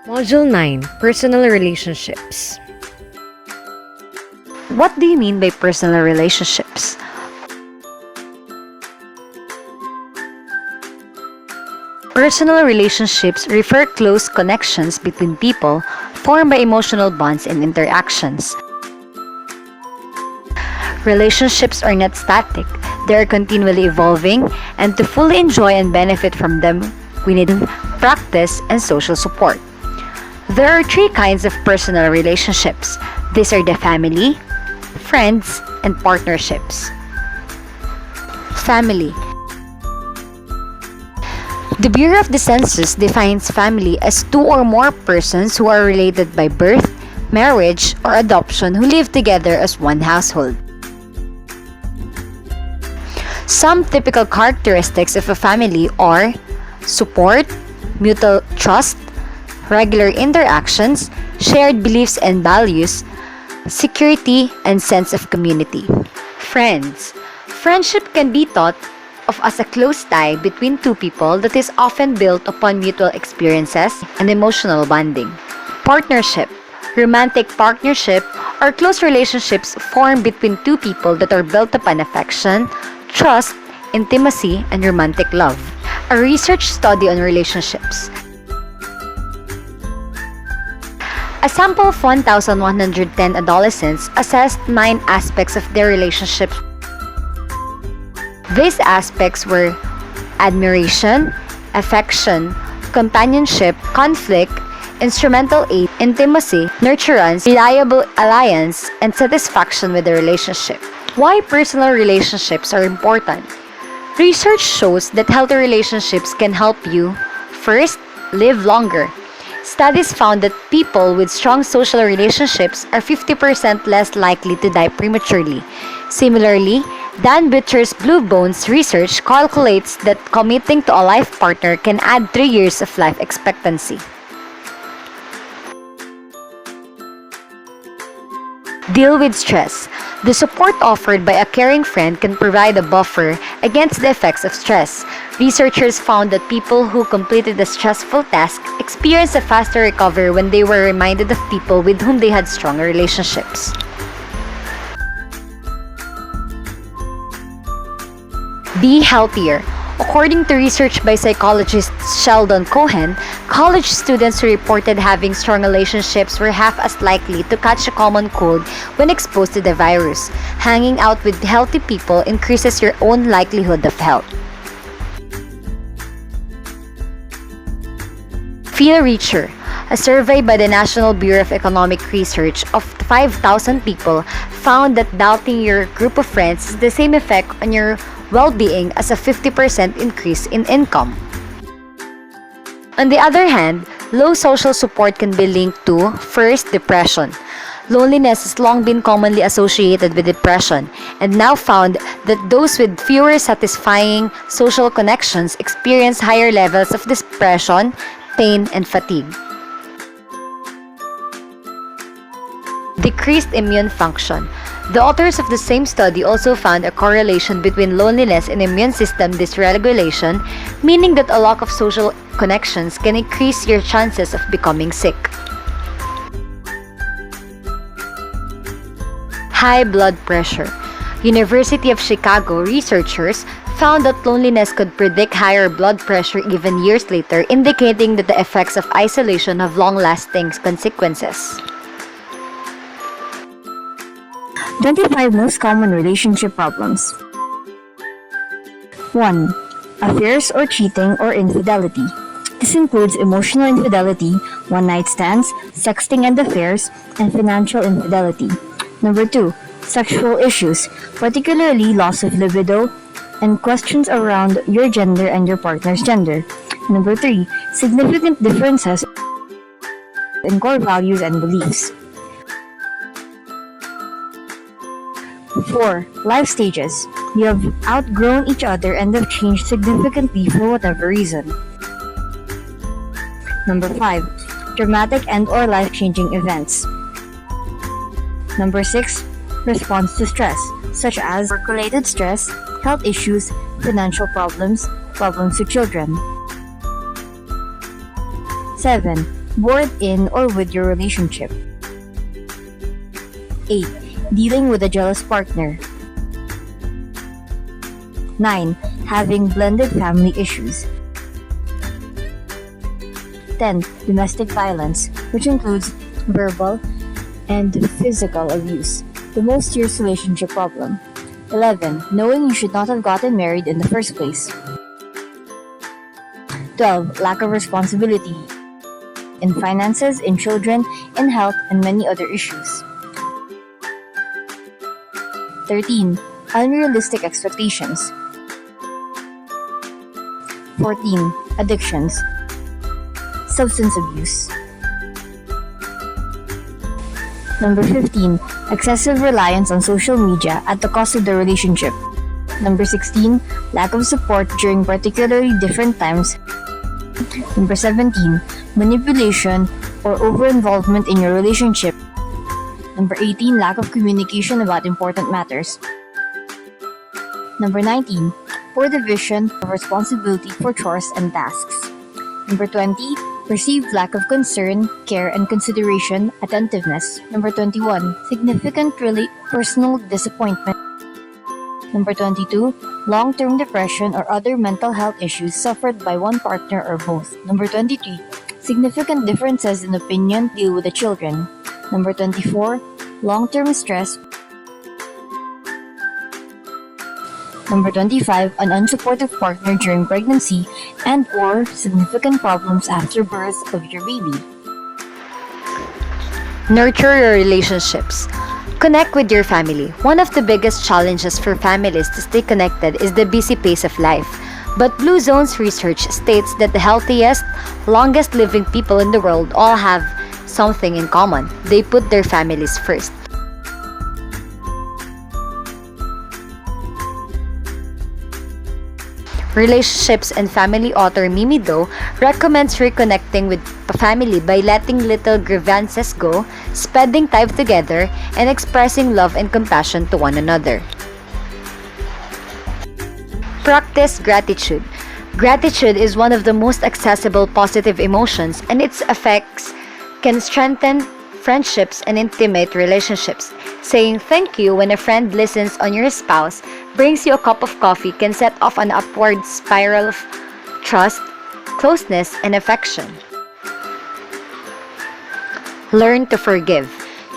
Module 9, Personal Relationships. What do you mean by personal relationships? Personal relationships refer close connections between people formed by emotional bonds and interactions. Relationships are not static, they are continually evolving, and to fully enjoy and benefit from them, we need practice and social support. There are three kinds of personal relationships. These are the family, friends, and partnerships. Family. The Bureau of the Census defines family as two or more persons who are related by birth, marriage, or adoption who live together as one household. Some typical characteristics of a family are support, mutual trust, regular interactions, shared beliefs and values, security, and sense of community. Friends. Friendship can be thought of as a close tie between two people that is often built upon mutual experiences and emotional bonding. Partnership. Romantic partnership or close relationships formed between two people that are built upon affection, trust, intimacy, and romantic love. A research study on relationships. A sample of 1,110 adolescents assessed 9 aspects of their relationships. These aspects were admiration, affection, companionship, conflict, instrumental aid, intimacy, nurturance, reliable alliance, and satisfaction with the relationship. Why personal relationships are important? Research shows that healthy relationships can help you, first, live longer. Studies found that people with strong social relationships are 50% less likely to die prematurely. Similarly, Dan Butcher's Blue Bones research calculates that committing to a life partner can add 3 years of life expectancy. Deal with stress. The support offered by a caring friend can provide a buffer against the effects of stress. Researchers found that people who completed a stressful task experienced a faster recovery when they were reminded of people with whom they had strong relationships. Be healthier. According to research by psychologist Sheldon Cohen, college students who reported having strong relationships were half as likely to catch a common cold when exposed to the virus. Hanging out with healthy people increases your own likelihood of health. Feel richer. A survey by the National Bureau of Economic Research of 5,000 people found that doubting your group of friends has the same effect on your well-being as a 50% increase in income. On the other hand, low social support can be linked to, first, depression. Loneliness has long been commonly associated with depression, and now found that those with fewer satisfying social connections experience higher levels of depression, pain, and fatigue. Decreased immune function. The authors of the same study also found a correlation between loneliness and immune system dysregulation, meaning that a lack of social connections can increase your chances of becoming sick. High blood pressure. University of Chicago researchers found that loneliness could predict higher blood pressure even years later, indicating that the effects of isolation have long-lasting consequences. 25 most common relationship problems. 1. Affairs or cheating or infidelity. This includes emotional infidelity, one-night stands, sexting and affairs, and financial infidelity. Number 2. Sexual issues, particularly loss of libido and questions around your gender and your partner's gender. Number 3. Significant differences in core values and beliefs. 4. Life stages. You have outgrown each other and have changed significantly for whatever reason. Number 5. Dramatic and/or life-changing events. Number 6. Response to stress, such as work-related stress, health issues, financial problems, problems with children. 7. bored in or with your relationship. 8. Dealing with a jealous partner. 9. Having blended family issues. 10. Domestic violence, which includes verbal and physical abuse, the most serious relationship problem. 11. Knowing you should not have gotten married in the first place. 12. Lack of responsibility in finances, in children, in health, and many other issues. 13. Unrealistic expectations. 14. Addictions. Substance abuse. Number 15. Excessive reliance on social media at the cost of the relationship. Number 16. Lack of support during particularly different times. Number 17. Manipulation or over-involvement in your relationship. Number 18. Lack of communication about important matters. Number 19. Poor division of responsibility for chores and tasks. Number 20. Perceived lack of concern, care, and consideration, attentiveness. Number 21. Significant personal disappointment. Number 22. Long-term depression or other mental health issues suffered by one partner or both. Number 23. Significant differences in opinion deal with the children. Number 24. Long-term stress. Number 25. An unsupportive partner during pregnancy and or significant problems after birth of your baby. Nurture your relationships. Connect with your family. One of the biggest challenges for families to stay connected is the busy pace of life. But Blue Zone's research states that the healthiest, longest living people in the world all have something in common. They put their families first. Relationships and family author Mimi Do recommends reconnecting with family by letting little grievances go, spending time together, and expressing love and compassion to one another. Practice gratitude. Gratitude is one of the most accessible positive emotions, and its effects can strengthen friendships and intimate relationships. Saying thank you when a friend listens on your spouse, brings you a cup of coffee can set off an upward spiral of trust, closeness, and affection. Learn to forgive.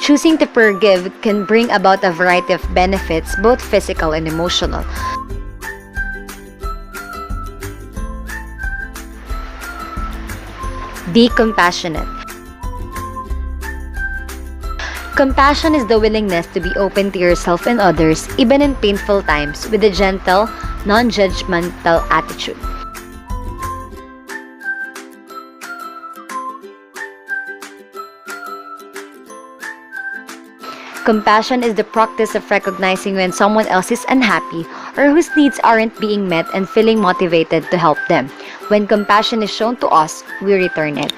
Choosing to forgive can bring about a variety of benefits, both physical and emotional. Be compassionate. Compassion is the willingness to be open to yourself and others, even in painful times, with a gentle, non-judgmental attitude. Compassion is the practice of recognizing when someone else is unhappy or whose needs aren't being met and feeling motivated to help them. When compassion is shown to us, we return it.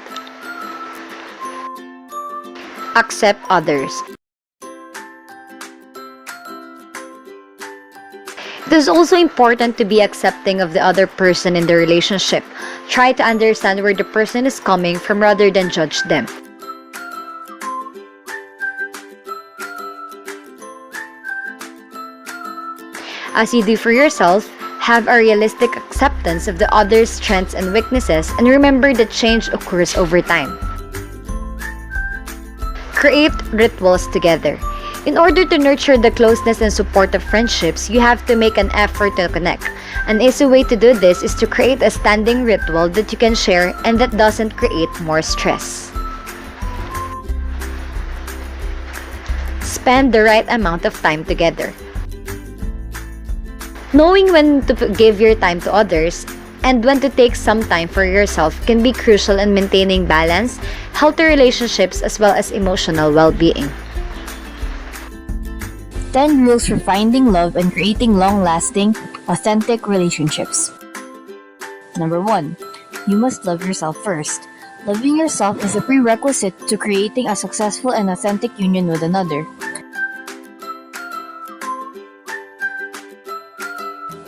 Accept others. It is also important to be accepting of the other person in the relationship. Try to understand where the person is coming from rather than judge them. As you do for yourself, have a realistic acceptance of the other's strengths and weaknesses, and remember that change occurs over time. Create rituals together. In order to nurture the closeness and support of friendships, you have to make an effort to connect. An easy way to do this is to create a standing ritual that you can share and that doesn't create more stress. Spend the right amount of time together. Knowing when to give your time to others and when to take some time for yourself can be crucial in maintaining balance, healthy relationships, as well as emotional well-being. 10 rules for finding love and creating long-lasting, authentic relationships. Number 1. You must love yourself first. Loving yourself is a prerequisite to creating a successful and authentic union with another.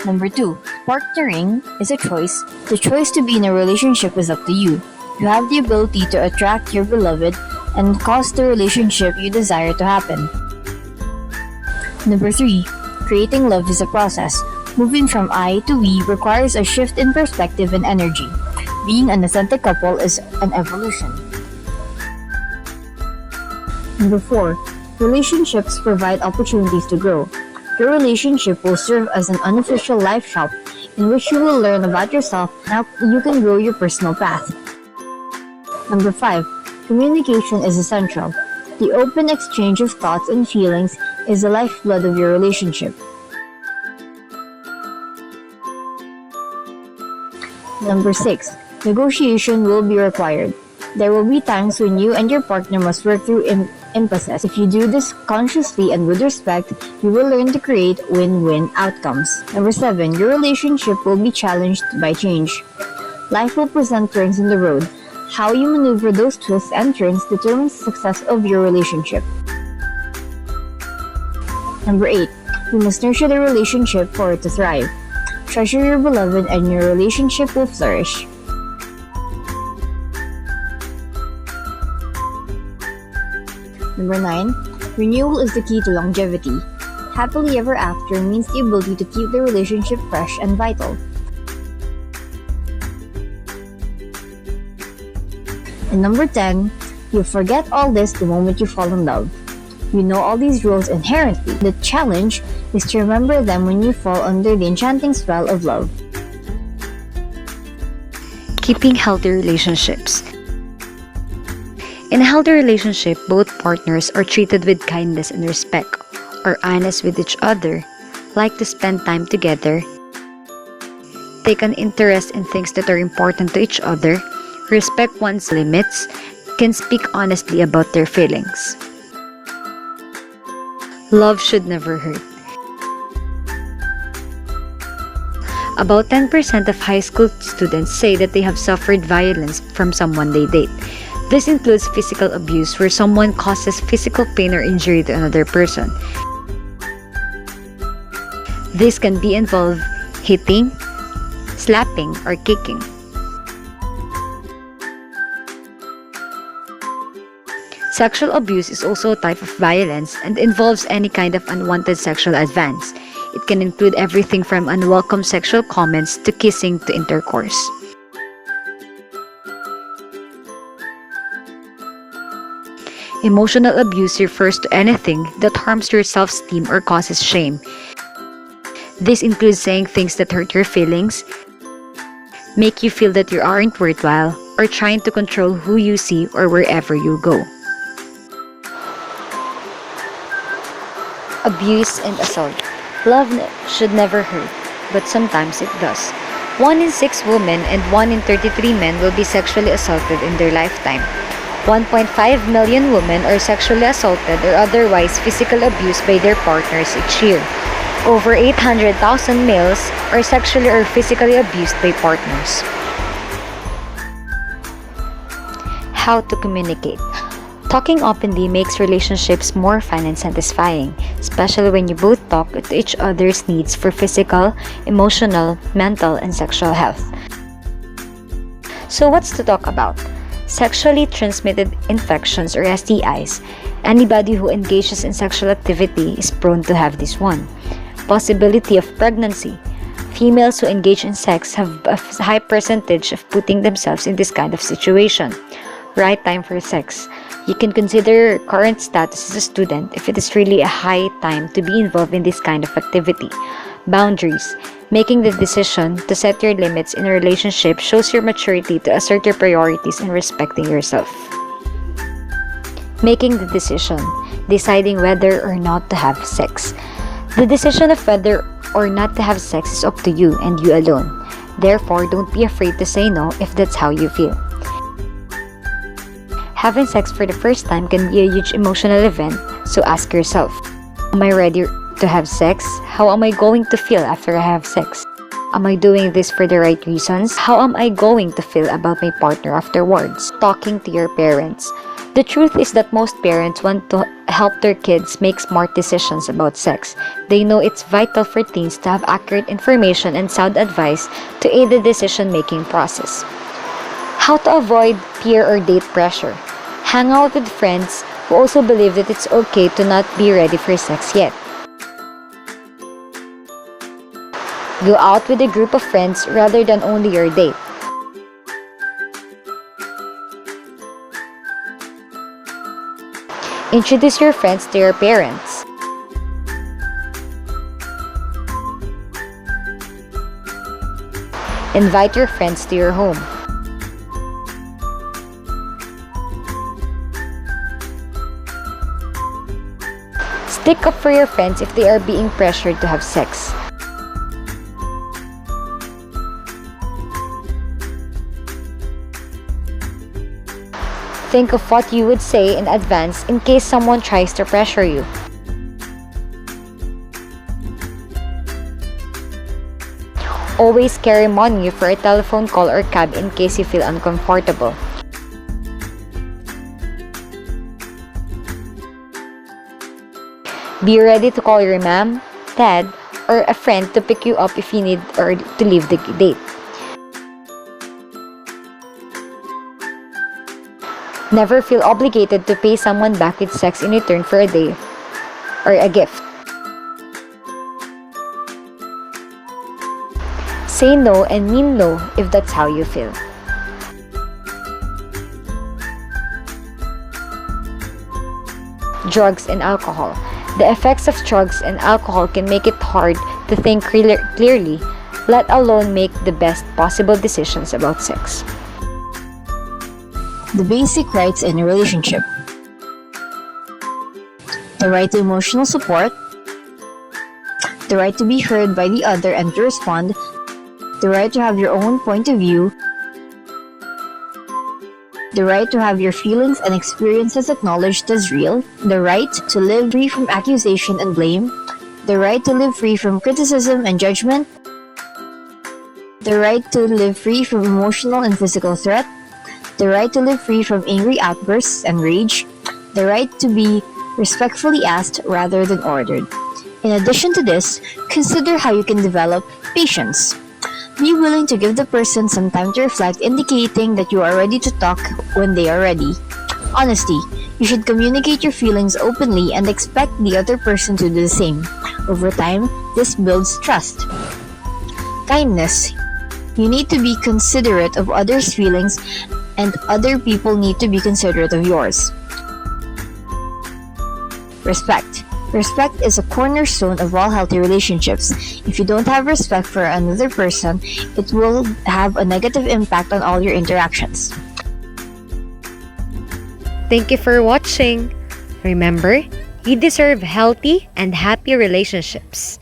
Number 2. Partnering is a choice. The choice to be in a relationship is up to you. You have the ability to attract your beloved and cause the relationship you desire to happen. Number 3. Creating love is a process. Moving from I to we requires a shift in perspective and energy. Being an authentic couple is an evolution. Number 4. Relationships provide opportunities to grow. Your relationship will serve as an unofficial life shop in which you will learn about yourself and how you can grow your personal path. Number 5. Communication is essential. The open exchange of thoughts and feelings is the lifeblood of your relationship. Number 6. Negotiation will be required. There will be times when you and your partner must work through impasses. If you do this consciously and with respect, you will learn to create win-win outcomes. Number 7. Your relationship will be challenged by change. Life will present turns in the road. How you maneuver those twists and turns determines the success of your relationship. Number 8. You must nurture the relationship for it to thrive. Treasure your beloved and your relationship will flourish. Number 9. Renewal is the key to longevity. Happily ever after means the ability to keep the relationship fresh and vital. And number 10. You forget all this the moment you fall in love. You know all these rules inherently. The challenge is to remember them when you fall under the enchanting spell of love. Keeping healthy relationships. In a healthy relationship, both partners are treated with kindness and respect, are honest with each other, like to spend time together, take an interest in things that are important to each other, respect one's limits, can speak honestly about their feelings. Love should never hurt. About 10% of high school students say that they have suffered violence from someone they date. This includes physical abuse, where someone causes physical pain or injury to another person. This can be involved hitting, slapping, or kicking. Sexual abuse is also a type of violence and involves any kind of unwanted sexual advance. It can include everything from unwelcome sexual comments to kissing to intercourse. Emotional abuse refers to anything that harms your self-esteem or causes shame. This includes saying things that hurt your feelings, make you feel that you aren't worthwhile, or trying to control who you see or wherever you go. Abuse and assault. Love should never hurt, but sometimes it does. 1 in 6 women and 1 in 33 men will be sexually assaulted in their lifetime. 1.5 million women are sexually assaulted or otherwise physically abused by their partners each year. Over 800,000 males are sexually or physically abused by partners. How to communicate. Talking openly makes relationships more fun and satisfying, especially when you both talk to each other's needs for physical, emotional, mental, and sexual health. So what's to talk about? Sexually transmitted infections or STIs. Anybody who engages in sexual activity is prone to have this one. Possibility of pregnancy. Females who engage in sex have a high percentage of putting themselves in this kind of situation. Right time for sex. You can consider your current status as a student if it is really a high time to be involved in this kind of activity. Boundaries. Making the decision to set your limits in a relationship shows your maturity to assert your priorities and respecting yourself. Making the decision. Deciding whether or not to have sex. The decision of whether or not to have sex is up to you and you alone. Therefore, don't be afraid to say no if that's how you feel. Having sex for the first time can be a huge emotional event, so ask yourself, am I ready to have sex? How am I going to feel after I have sex? Am I doing this for the right reasons? How am I going to feel about my partner afterwards? Talking to your parents. The truth is that most parents want to help their kids make smart decisions about sex. They know it's vital for teens to have accurate information and sound advice to aid the decision-making process. How to avoid peer or date pressure. Hang out with friends who also believe that it's okay to not be ready for sex yet. Go out with a group of friends rather than only your date. Introduce your friends to your parents. Invite your friends to your home. Stick up for your friends if they are being pressured to have sex. Think of what you would say in advance in case someone tries to pressure you. Always carry money for a telephone call or cab in case you feel uncomfortable. Be ready to call your mom, dad, or a friend to pick you up if you need or to leave the date. Never feel obligated to pay someone back with sex in return for a day or a gift. Say no and mean no if that's how you feel. Drugs and alcohol. The effects of drugs and alcohol can make it hard to think clearly, let alone make the best possible decisions about sex. The basic rights in a relationship. The right to emotional support. The right to be heard by the other and to respond. The right to have your own point of view. The right to have your feelings and experiences acknowledged as real. The right to live free from accusation and blame. The right to live free from criticism and judgment. The right to live free from emotional and physical threat. The right to live free from angry outbursts and rage. The right to be respectfully asked rather than ordered. In addition to this, consider how you can develop patience. Be willing to give the person some time to reflect, indicating that you are ready to talk when they are ready. Honesty. You should communicate your feelings openly and expect the other person to do the same. Over time, this builds trust. Kindness. You need to be considerate of others' feelings, and other people need to be considerate of yours. Respect. Respect is a cornerstone of all healthy relationships. If you don't have respect for another person, it will have a negative impact on all your interactions. Thank you for watching. Remember, you deserve healthy and happy relationships.